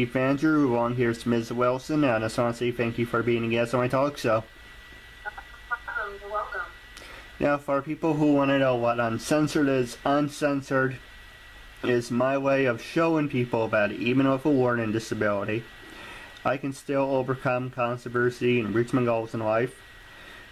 Keith Andrew, along here is Ms. Wilson, and I just want to say thank you for being a guest on my talk show. You're welcome. Now, for people who want to know what uncensored is, uncensored is my way of showing people that even with a learning disability, I can still overcome controversy and reach my goals in life.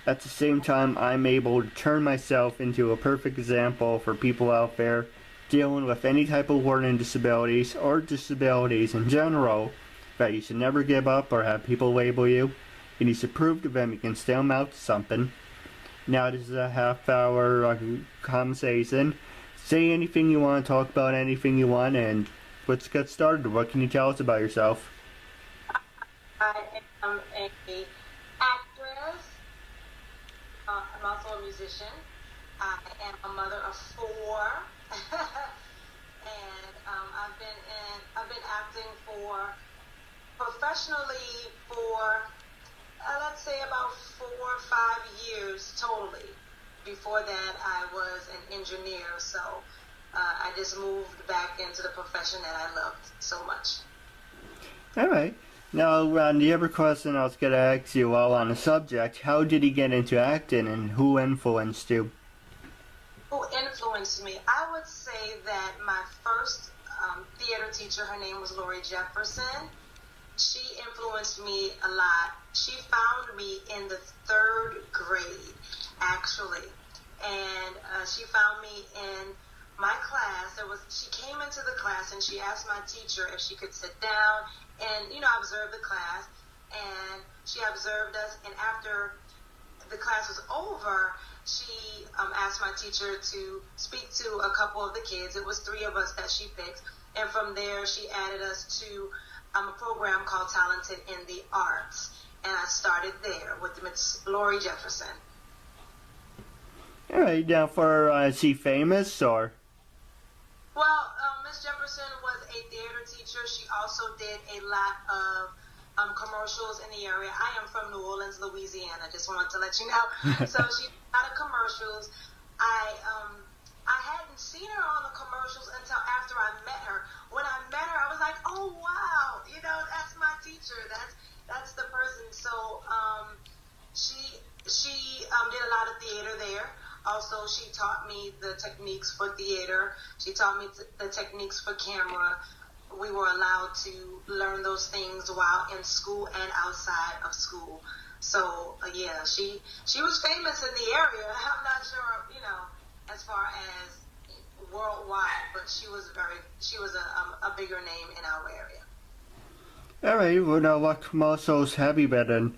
At the same time, I'm able to turn myself into a perfect example for people out there dealing with any type of learning disabilities or disabilities in general, that you should never give up or have people label you. You need to prove to them you can still amount to something. Now this is a half-hour conversation. Say anything you want, talk about anything you want, and let's get started. What can you tell us about yourself? I am an actress. I'm also a musician. I am a mother of 4, and I've been acting professionally for let's say about 4 or 5 years totally. Before that, I was an engineer, so I just moved back into the profession that I loved so much. All right. Now, the other question I was going to ask you while on the subject, how did you get into acting and who influenced you? Who influenced me? I would say that my first theater teacher, her name was Lori Jefferson. She influenced me a lot. She found me in the 3rd grade, actually. And she found me in my class. She came into the class and she asked my teacher if she could sit down and, observe the class. And she observed us. And after the class was over, she asked my teacher to speak to a couple of the kids. It was 3 of us that she picked. And from there, she added us to a program called Talented in the Arts. And I started there with Miss Lori Jefferson. All right, now is she famous or? Well, Miss Jefferson was a theater teacher. She also did a lot of commercials in the area. I am from New Orleans, Louisiana. Just wanted to let you know. So she did a lot of commercials. I hadn't seen her on the commercials until after I met her. When I met her, I was like, oh wow, that's my teacher. That's the person. So she did a lot of theater there. Also, she taught me the techniques for theater. She taught me the techniques for camera. We were allowed to learn those things while in school and outside of school. So, yeah, she was famous in the area. I'm not sure, as far as worldwide, but she was a bigger name in our area. All right, well, now what commercials have you been in?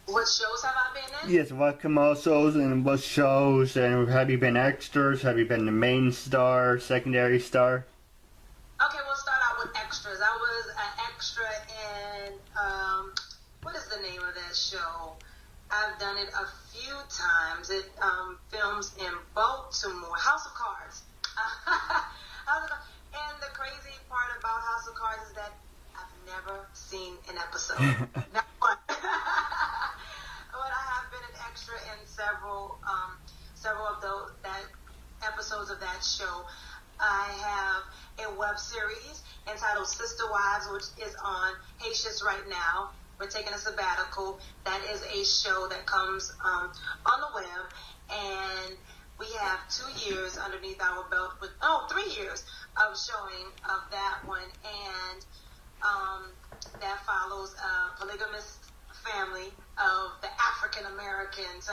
What shows have I been in? Yes, what commercials and what shows, and have you been extras? Have you been the main star, secondary star? Okay, we'll start out with extras. I was an extra in, what is the name of that show? I've done it a few times. It films in Baltimore. House of Cards. And the crazy part about House of Cards is that I've never seen an episode. Not one. But I have been an extra in several of those episodes of that show. I have a web series entitled Sister Wives, which is on Haitians right now. We're taking a sabbatical. That is a show that comes on the web, and we have 2 years underneath our belt with 3 years of showing of that one, and that follows a polygamous family of the African Americans.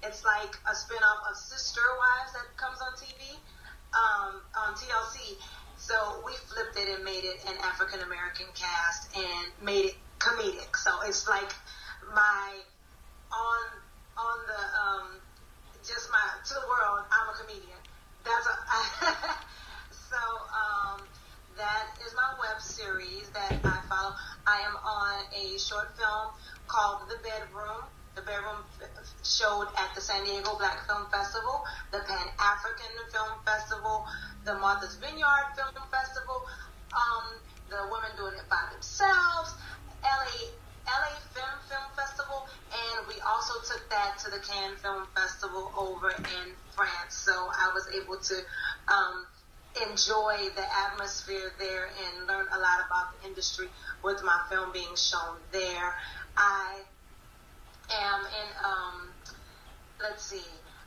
It's like a spinoff of Sister Wives that comes on TV, on TLC. So we flipped it and made it an African American cast and made it comedic. So it's like my on the just my to the world. I'm a comedian. That is my web series that I follow. I am on a short film called The Bedroom. The Bedroom showed at the San Diego Black Film Festival, the Pan-African Film Festival, the Martha's Vineyard Film Festival, the Women Doing It By Themselves, LA Film Festival, and we also took that to the Cannes Film Festival over in France. So I was able to enjoy the atmosphere there and learn a lot about the industry with my film being shown there. I am in, let's see,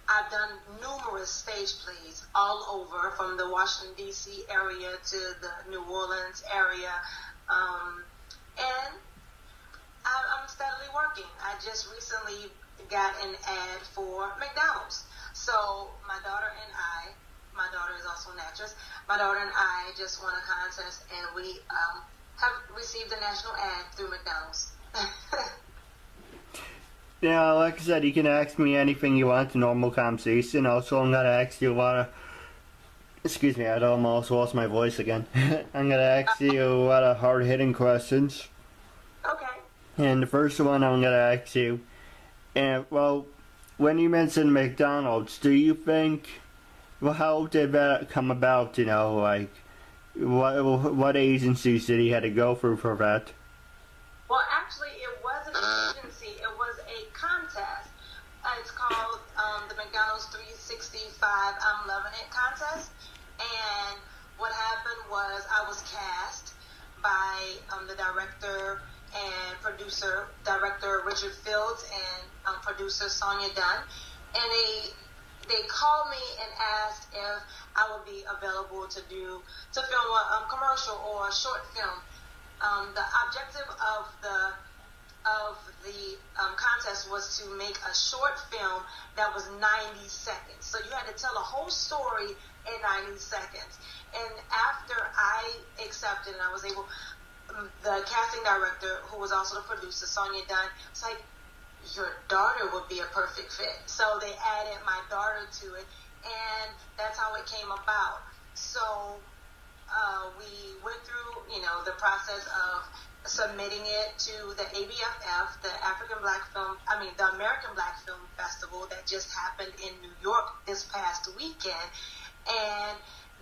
I've done numerous stage plays all over, from the Washington, D.C. area to the New Orleans area, and I'm steadily working. I just recently got an ad for McDonald's. So my daughter is also an actress, my daughter and I just won a contest, and we have received a national ad through McDonald's. Yeah, like I said, you can ask me anything you want in normal conversation. Also, I'm going to ask you a lot of... Excuse me, I almost lost my voice again. I'm going to ask you a lot of hard-hitting questions. Okay. And the first one I'm going to ask you, well, when you mentioned McDonald's, do you think... Well, how did that come about, you know, like, what agencies did he have to go through for that? Well, actually, it wasn't an agency, it was a contest. It's called the McDonald's 365 I'm Loving It contest. And what happened was I was cast by the director and producer, director Richard Fields and producer Sonia Dunn. And they called me and asked if I would be available to film a commercial or a short film. The objective of the contest was to make a short film that was 90 seconds. So you had to tell a whole story in 90 seconds. And after I accepted and I was able, the casting director, who was also the producer, Sonia Dunn, was like, your daughter would be a perfect fit. So they added my daughter to it, and that's how it came about. So we went through, the process of submitting it to the ABFF, the American Black Film Festival that just happened in New York this past weekend, and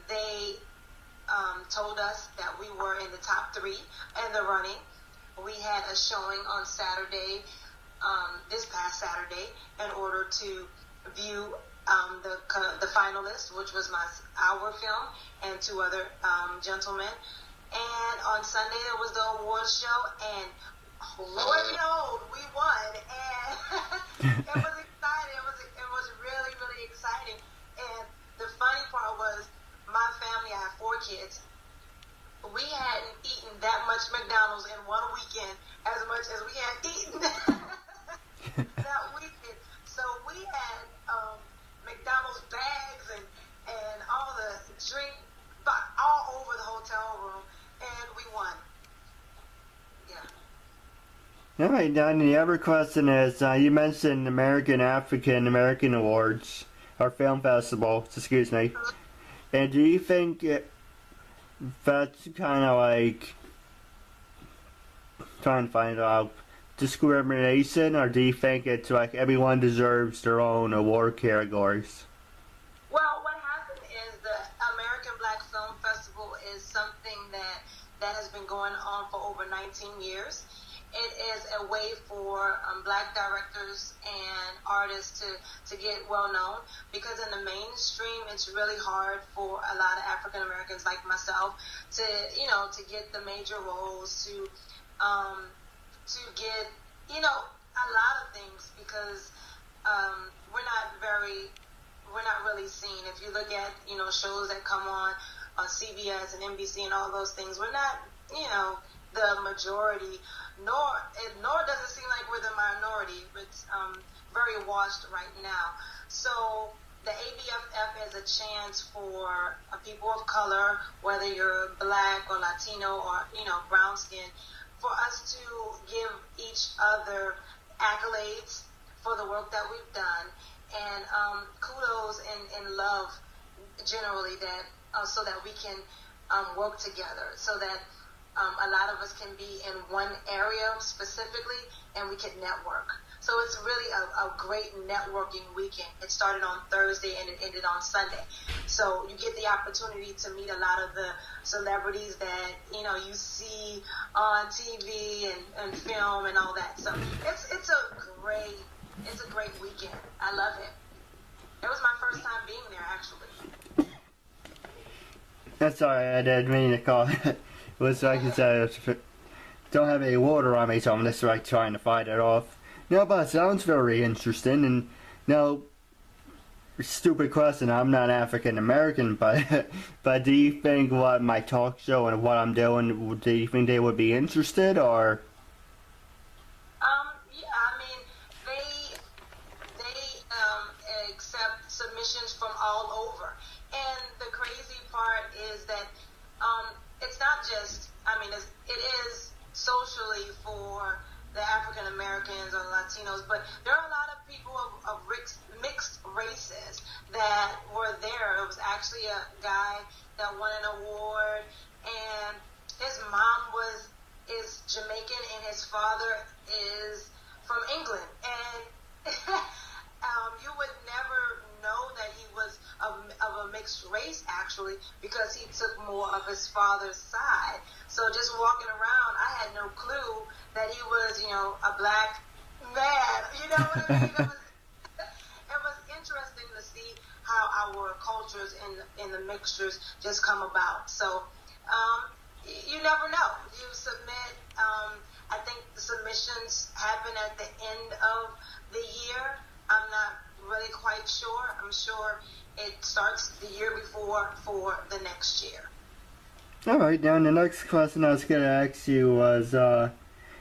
they told us that we were in the top 3 in the running. We had a showing on Saturday, this past Saturday, in order to view the finalists, which was our film and 2 other gentlemen. And on Sunday there was the awards show, and lo and behold, we won. And it was exciting. It was really, really exciting. And the funny part was, my family, I have 4 kids. We hadn't eaten that much McDonald's in one weekend as much as we had eaten that weekend. So we had McDonald's bags and all the drink all over the hotel room, and we won. Yeah. All right, Don, the other question is, you mentioned African American Awards, or Film Festival, excuse me. And do you think that's kind of like, trying to find out, discrimination, or do you think it's like everyone deserves their own award categories? Well, what happened is the American Black Film Festival is something that has been going on for over 19 years. It is a way for black directors and artists to get well known, because in the mainstream it's really hard for a lot of African Americans like myself to get the major roles, to get a lot of things, because we're not really seen. If you look at shows that come on CBS and NBC and all those things, we're not the majority, nor does it seem like we're the minority. It's very washed right now. So the ABFF is a chance for people of color, whether you're black or Latino or brown skin, for us to give each other accolades for the work that we've done, and kudos and love generally, that so that we can work together, so that a lot of us can be in one area specifically, and we can network. So it's really a great networking weekend. It started on Thursday and it ended on Sunday. So you get the opportunity to meet a lot of the celebrities that you see on TV and film and all that. So it's a great weekend. I love it. It was my first time being there, actually. That's sorry, I didn't mean to call. It was like I said, don't have any water on me, so I'm just like trying to fight it off. No, but it sounds very interesting. And now, stupid question. I'm not African American, but do you think what my talk show and what I'm doing? Do you think they would be interested, or? Yeah, I mean, they accept submissions from all over, and the crazy part is that it's not just. I mean, it is socially for the African Americans or Latinos, but there are a lot of people of mixed races that were there. It was actually a guy that won an award, and his mom is Jamaican and his father is from England, and you would never know that he was of a mixed race, actually, because he took more of his father's side. So just walking around, I had no clue that he was, a black man. You know what I mean? It was interesting to see how our cultures and the mixtures just come about. So you never know. You submit. I think the submissions happen at the end of the year. I'm not really quite sure. I'm sure it starts the year before for the next year. All right. Now, the next question I was going to ask you was,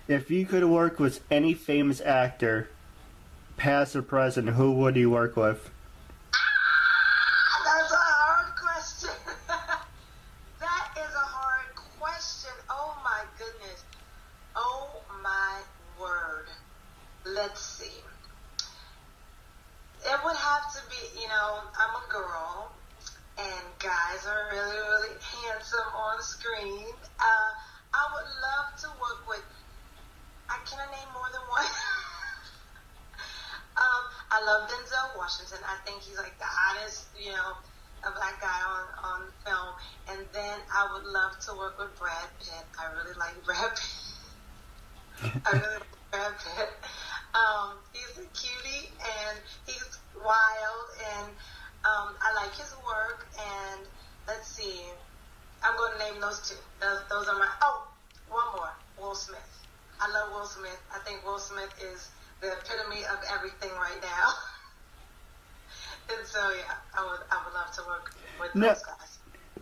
if you could work with any famous actor, past or present, who would you work with? That's a hard question. That is a hard question. Oh my goodness. Oh my word. Let's see. It would have to be, I'm a girl, and guys are really, really handsome on screen. I would love to work with, can I name more than one? I love Denzel Washington. I think he's like the hottest, a black guy on film. And then I would love to work with Brad Pitt. I really like Brad Pitt. I really like Brad Pitt. He's a cutie and he's wild, and I like his work. And let's see, I'm going to name those two. Those are my. Oh, one more. Will Smith. I love Will Smith. I think Will Smith is the epitome of everything right now. And so yeah, I would love to work with those guys.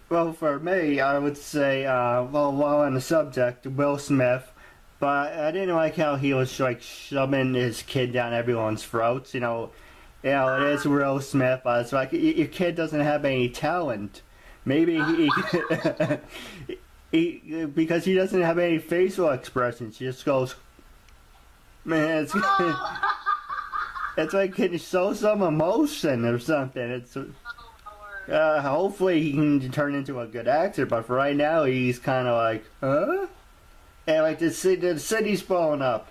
Well, for me, I would say, while on the subject, Will Smith. But I didn't like how he was like shoving his kid down everyone's throats. It is Will Smith, but it's like your kid doesn't have any talent. Maybe he because he doesn't have any facial expressions. He just goes, man, it's like can you show some emotion or something. It's hopefully he can turn into a good actor, but for right now he's kind of like, huh? And like the city's blowing up.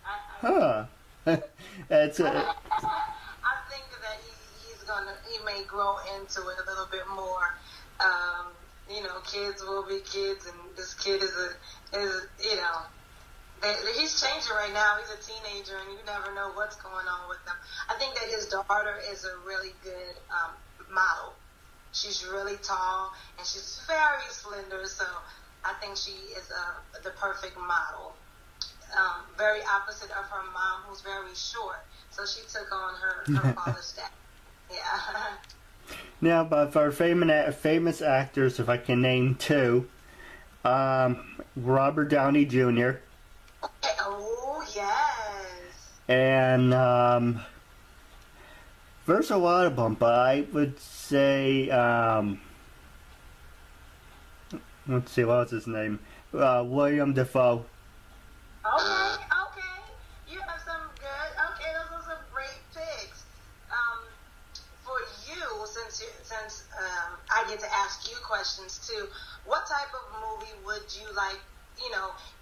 Huh. It's. I think that he may grow into it a little bit more. Kids will be kids, and this kid is he's changing right now. He's a teenager, and you never know what's going on with them. I think that his daughter is a really good model. She's really tall, and she's very slender, so I think she is the perfect model. Very opposite of her mom, who's very short. So she took on her father's step. Yeah. Now, but for famous actors, if I can name two, Robert Downey Jr. Okay. Oh, yes. And there's a lot of them, but I would say, let's see, what was his name? William Dafoe. Okay. You have some good. Okay, those are some great picks. For you, since I get to ask you questions too, what type of movie would you like?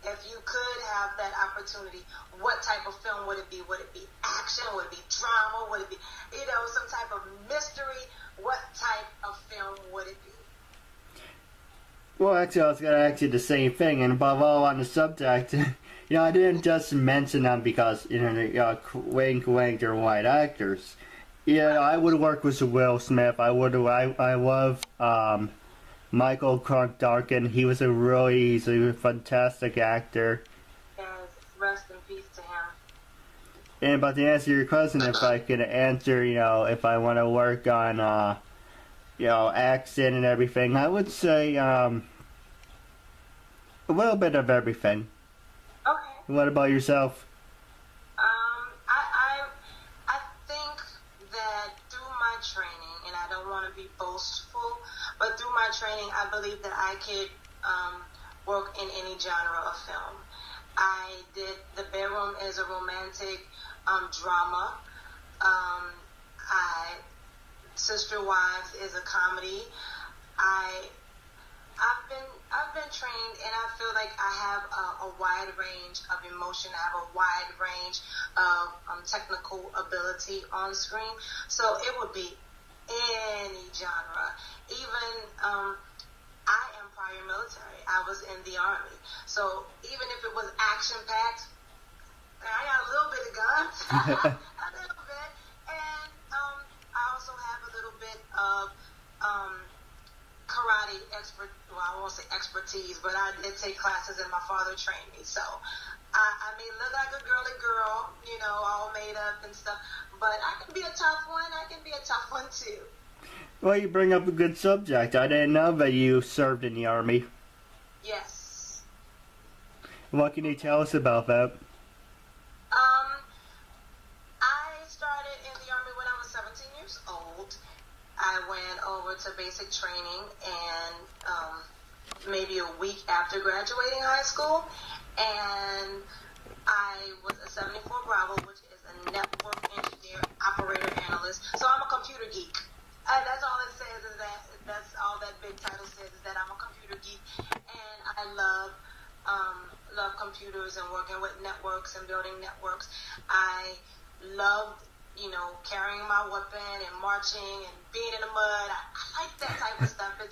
If you could have that opportunity, what type of film would it be? Would it be action? Would it be drama? Would it be, some type of mystery? What type of film would it be? Well, actually, I was going to ask you the same thing, and above all on the subject, I didn't just mention them because, wink, wink, they're white actors. I would work with Will Smith. I love Michael Clark Duncan. He's a fantastic actor. Yes, rest in peace to him. And but to answer your question, if I could answer, if I want to work on, accent and everything, I would say a little bit of everything. Okay. What about yourself? I think that through my training, and I don't want to be boastful, but through my training, I believe that I could work in any genre of film. I did The Bedroom is a romantic drama. Sister Wives is a comedy. I've been trained, and I feel like I have a wide range of emotion. I have a wide range of technical ability on screen. So it would be any genre. Even I am prior military. I was in the Army. So even if it was action-packed, I got a little bit of guns, a little bit, and I also have a little bit of karate I won't say expertise, but I did take classes and my father trained me. So I may look like a girly girl, all made up and stuff, but I can be a tough one. I can be a tough one too. Well, you bring up a good subject. I didn't know that you served in the Army. Yes. What can you tell us about that? I started in the Army when I was 17 years old. I went over to basic training and maybe a week after graduating high school, and I was a 74 Bravo, which is a network engineer, operator, analyst. So I'm a computer geek. That's all it says that's all that big title says is that I'm a computer geek, and I love computers and working with networks and building networks. I loved carrying my weapon and marching and being in the mud. I like that type of stuff. It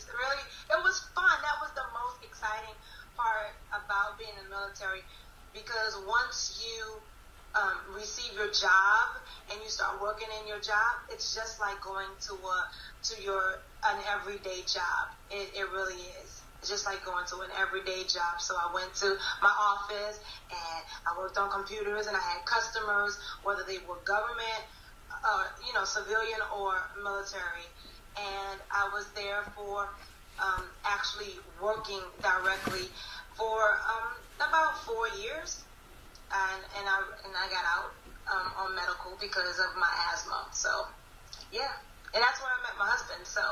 was fun. That was the most exciting part about being in the military, because once you receive your job and you start working in your job, it's just like going to an everyday job. It really is. It's just like going to an everyday job. So I went to my office and I worked on computers, and I had customers, whether they were government, civilian or military. And I was there for actually working directly for about 4 years. And I got out on medical because of my asthma. So, yeah. And that's where I met my husband. So,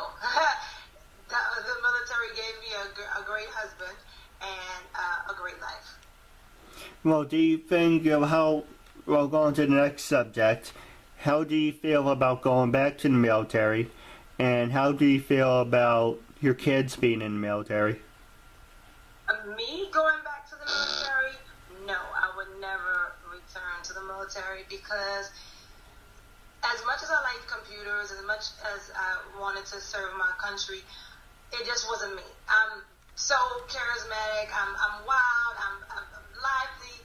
the military gave me a great husband and a great life. Well, do you think going to the next subject, how do you feel about going back to the military? And how do you feel about your kids being in the military? Me going back to the military? No, I would never return to the military, because as much as I liked computers, as much as I wanted to serve my country, it just wasn't me. I'm so charismatic, I'm wild, I'm lively,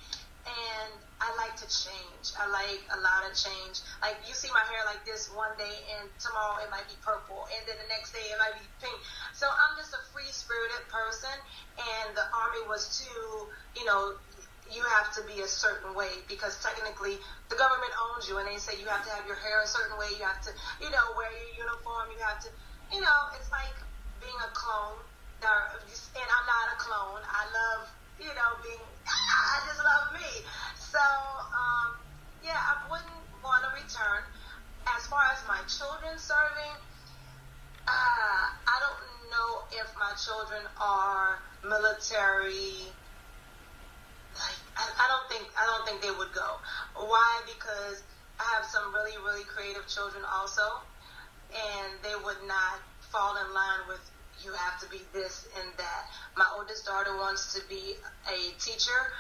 and I like to change. I like a lot of change. Like, you see my hair like this one day, and tomorrow it might be purple, and then the next day it might be pink. So I'm just a free-spirited person, and the Army was too, you have to be a certain way, because technically the government owns you, and they say you have to have your hair a certain way, you have to, wear your uniform, you have to, it's like being a clone, and I'm not a clone. I love, I just love me. So, I wouldn't want to return. As far as my children serving, I don't know if my children are military. I don't think they would go. Why? Because I have some really, really creative children also, and they would not fall in line with, you have to be this and that. My oldest daughter wants to be a teacher.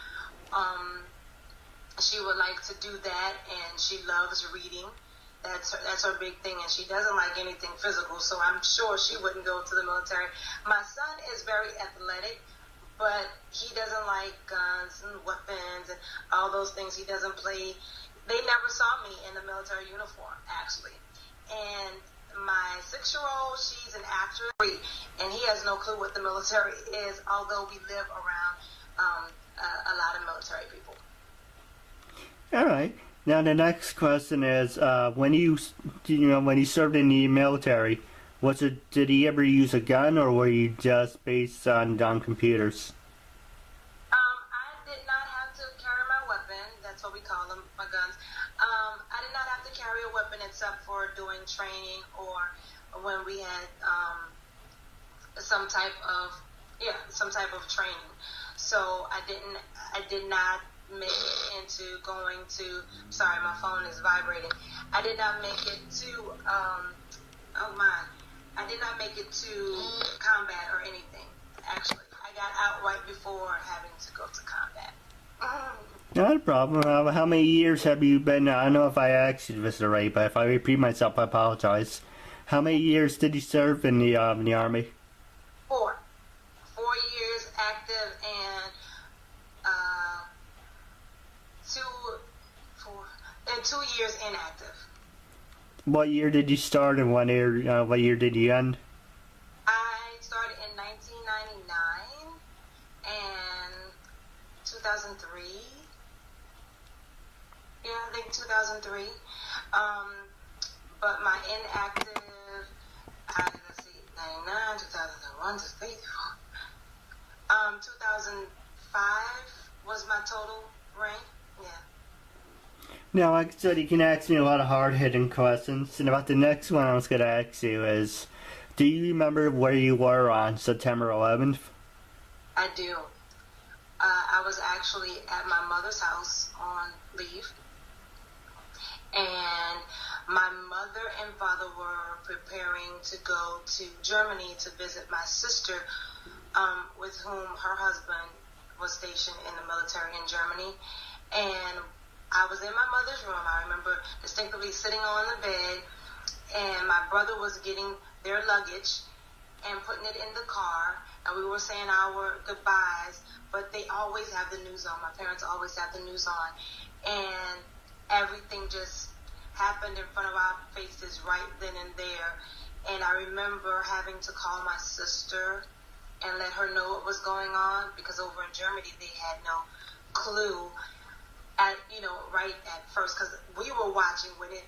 She would like to do that, and she loves reading. That's her big thing, and she doesn't like anything physical, so I'm sure she wouldn't go to the military. My son is very athletic, but he doesn't like guns and weapons and all those things. He doesn't play. They never saw me in the military uniform, actually. And my 6-year-old, she's an actress, and he has no clue what the military is, although we live around a lot of military people. All right. Now the next question is, when you served in the military, did he ever use a gun, or were you just based on computers? I did not have to carry my weapon. That's what we call them, my guns. I did not have to carry a weapon except for doing training or when we had some type of training. So I did not make it into going to. Sorry, my phone is vibrating. I did not make it to. I did not make it to combat or anything. Actually, I got out right before having to go to combat. Not a problem. How many years have you been? I don't know if I asked you this already, but if I repeat myself, I apologize. How many years did you serve in the Army? 4 years active and 2 years inactive. What year did you start, and what year did you end? I started in 1999 and 2003. Yeah, I think 2003. But my inactive, let's see, 99, 2001, 2005 was my total rank. Yeah. Now, like I said, you can ask me a lot of hard-hitting questions, and about the next one I was going to ask you is, do you remember where you were on September 11th? I do. I was actually at my mother's house on leave, and my mother and father were preparing to go to Germany to visit my sister, with whom her husband was stationed in the military in Germany, and I was in my mother's room. I remember distinctly sitting on the bed, and my brother was getting their luggage and putting it in the car, and we were saying our goodbyes, but they always have the news on. My parents always have the news on, and everything just happened in front of our faces right then and there. And I remember having to call my sister and let her know what was going on, because over in Germany they had no clue right at first, because we were watching when it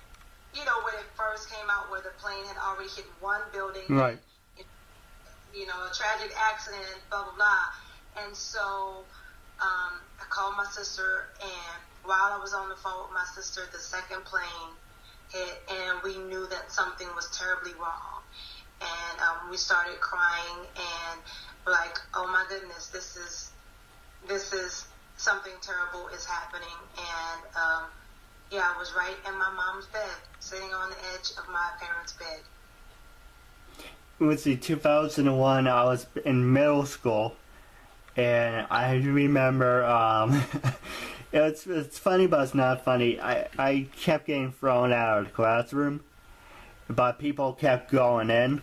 first came out, where the plane had already hit one building, right? A tragic accident, blah blah blah. And so I called my sister, and while I was on the phone with my sister, the second plane hit, and we knew that something was terribly wrong. And we started crying, and we're like, oh my goodness, this is something terrible is happening. And I was right in my mom's bed, sitting on the edge of my parents' bed. Let's see, 2001, I was in middle school, and I remember, it's funny, but it's not funny. I kept getting thrown out of the classroom, but people kept going in.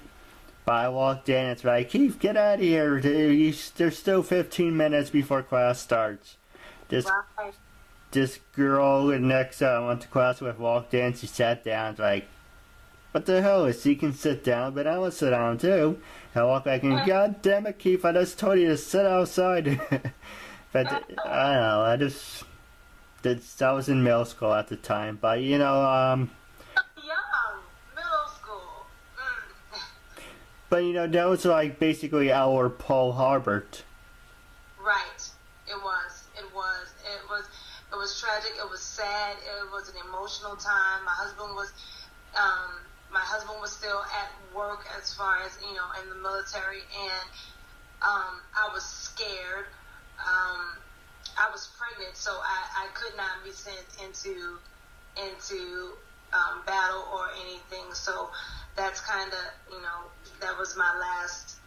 But I walked in, it's like, Keith, get out of here. There's still 15 minutes before class starts. This girl next I went to class with walked in, she sat down, it's like, what the hell is she can sit down, but I want to sit down too. I walked back in, God damn it, Keith, I just told you to sit outside. But I don't know, I was in middle school at the time, but Young, middle school. But that was like basically our Pearl Harbor. Right. It was tragic. It was sad. It was an emotional time. My husband was still at work, as far as in the military, and I was scared. I was pregnant, so I could not be sent into battle or anything. So that's kind of that was my last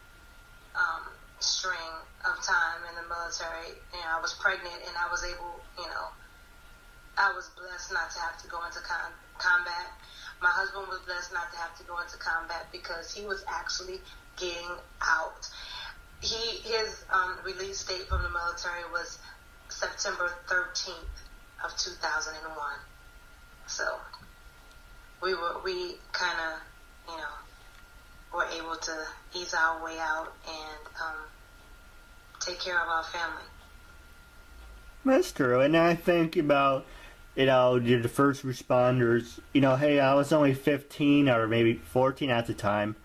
string of time in the military. I was pregnant, and I was able, I was blessed not to have to go into combat. My husband was blessed not to have to go into combat, because he was actually getting out. His release date from the military was September 13th of 2001. So we kind of, you know, we're able to ease our way out and take care of our family. That's true. And I think about, the first responders, hey, I was only 15 or maybe 14 at the time,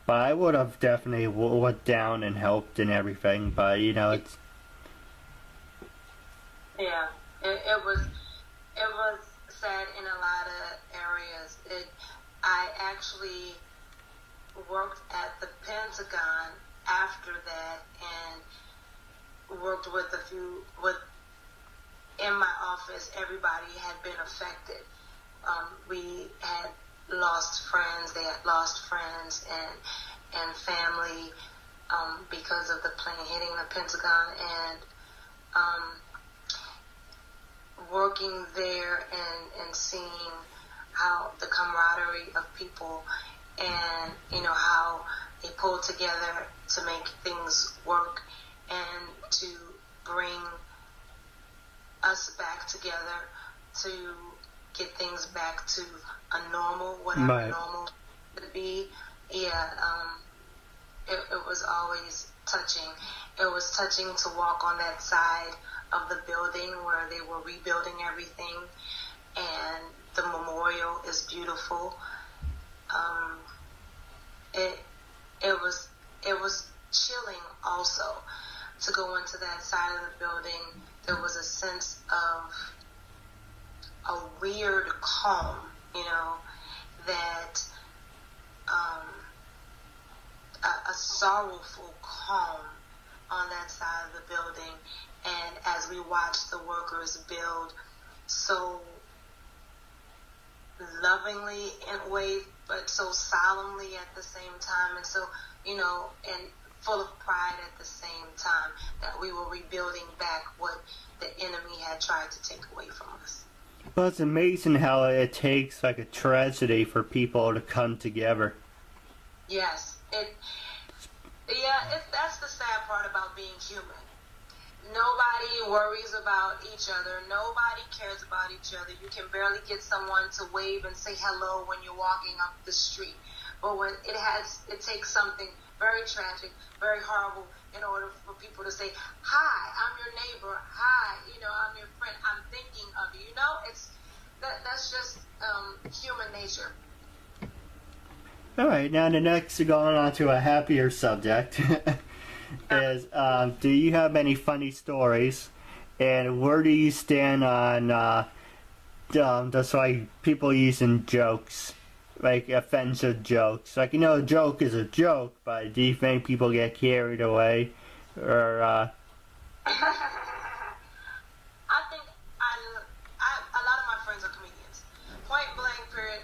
but I would have definitely went down and helped and everything, but, it's... Yeah, it was sad in a lot of areas. I actually worked at the Pentagon after that and worked with in my office, everybody had been affected. We had lost friends, they had lost friends and family because of the plane hitting the Pentagon, and working there and seeing how the camaraderie of people and, how they pulled together to make things work and to bring us back together to get things back to a normal, whatever normal would be. Yeah, it was always touching. It was touching to walk on that side of the building where they were rebuilding everything, and the memorial is beautiful. It was chilling also to go into that side of the building. There was a sense of a weird calm, that a sorrowful calm on that side of the building. And as we watched the workers build so lovingly in a way, but so solemnly at the same time, and so, and full of pride at the same time, that we were rebuilding back what the enemy had tried to take away from us. Well, it's amazing how it takes like a tragedy for people to come together. Yes, that's the sad part about being human. Nobody worries about each other. Nobody cares about each other. You can barely get someone to wave and say hello when you're walking up the street. But when it takes something very tragic, very horrible, in order for people to say, "Hi, I'm your neighbor. Hi, I'm your friend. I'm thinking of you." That's just human nature. All right, now the next, going on to a happier subject, is do you have any funny stories, and where do you stand on just like people using jokes, like offensive jokes? Like, a joke is a joke, but do you think people get carried away, or I think a lot of my friends are comedians. Point blank period.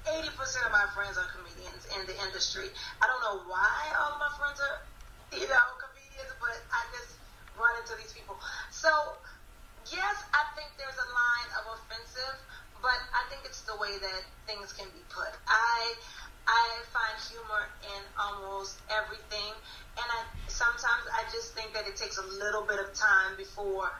80% of my friends are comedians in the industry. I don't know why all of my friends are, comedians, but I just run into these people. So, yes, I think there's a line of offensive, but I think it's the way that things can be put. I find humor in almost everything, and sometimes I just think that it takes a little bit of time before,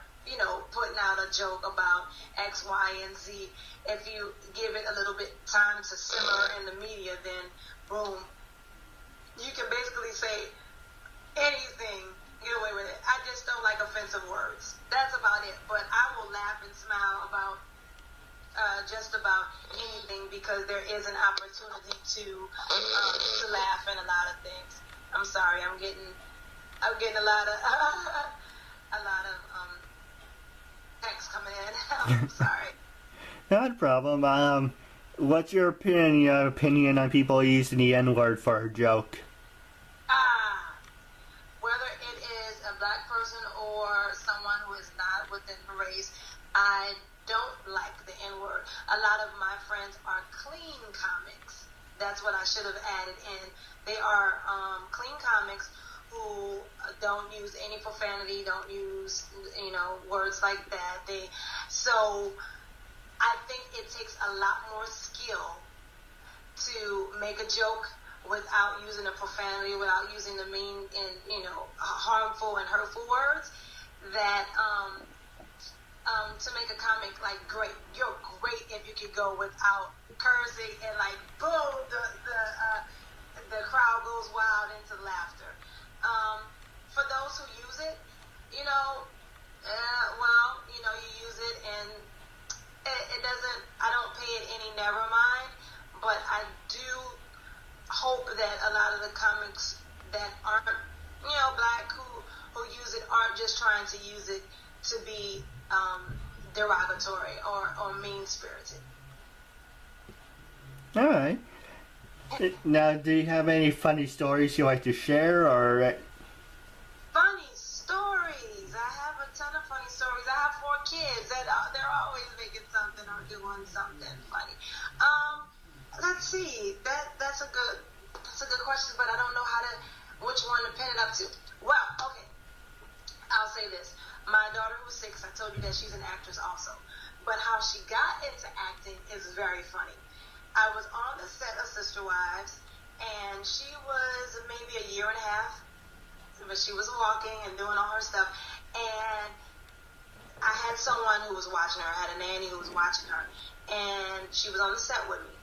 putting out a joke about X, Y, and Z. If you give it a little bit time to simmer in the media, then boom, you can basically say anything, get away with it. I just don't like offensive words. That's about it. But I will laugh and smile about just about anything, because there is an opportunity to laugh in a lot of things. I'm sorry, I'm getting a lot of text coming in. I'm sorry. Not a problem. What's your opinion on people using the N-word for a joke? Whether it is a black person or someone who is not within the race, I don't like the N-word. A lot of my friends are clean comics. That's what I should have added in. They are clean comics who don't use any profanity, don't use, words like that. So I think it takes a lot more skill to make a joke without using a profanity, without using the mean and, harmful and hurtful words, that to make a comic like great. You're great if you could go without cursing, and like boom, the crowd goes wild into laughter. For those who use it, you know, you use it and it doesn't. I don't pay it any never mind, but I do hope that a lot of the comics that aren't, black who use it aren't just trying to use it to be derogatory or mean-spirited. All right. Now, do you have any funny stories you like to share, or? Funny stories. I have a ton of funny stories. I have 4 kids that they're always making something or doing something funny. Let's see. That's a good question, but I don't know which one to pin it up to. Well, okay. I'll say this. My daughter, who's 6, I told you that she's an actress also. But how she got into acting is very funny. I was on the set of Sister Wives, and she was maybe a year and a half, but she was walking and doing all her stuff. And I had someone who was watching her. I had a nanny who was watching her, and she was on the set with me.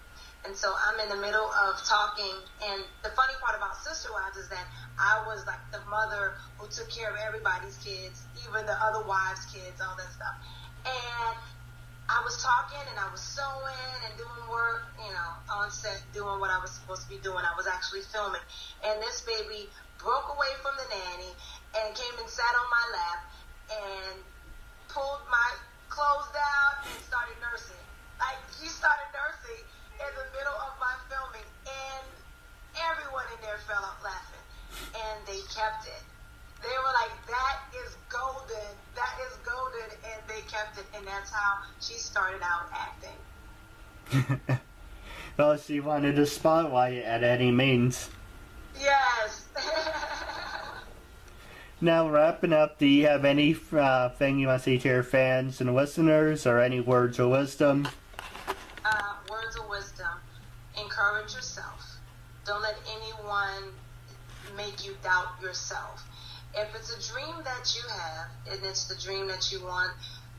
And so I'm in the middle of talking, and the funny part about Sister Wives is that I was like the mother who took care of everybody's kids, even the other wives' kids, all that stuff. And I was talking, and I was sewing and doing work, on set, doing what I was supposed to be doing. I was actually filming. And this baby broke away from the nanny and came and sat on my lap and pulled my clothes down and started nursing. Like, she started nursing in the middle of my filming, and everyone in there fell up laughing, and they kept it. They were like, that is golden, and they kept it, and that's how she started out acting. Well, she wanted a spotlight at any means. Yes. Now, wrapping up, do you have any thing you want to say to your fans and listeners, or any words of wisdom? Words of wisdom. Encourage yourself. Don't let anyone make you doubt yourself. If it's a dream that you have, and it's the dream that you want,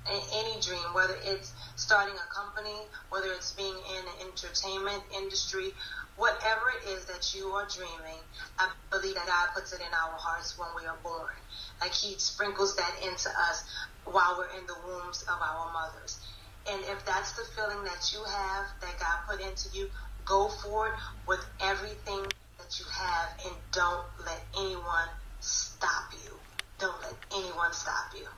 any dream, whether it's starting a company, whether it's being in the entertainment industry, whatever it is that you are dreaming, I believe that God puts it in our hearts when we are born. Like He sprinkles that into us while we're in the wombs of our mothers. And if that's the feeling that you have, that God put into you, go for it with everything that you have, and don't let anyone stop you. Don't let anyone stop you.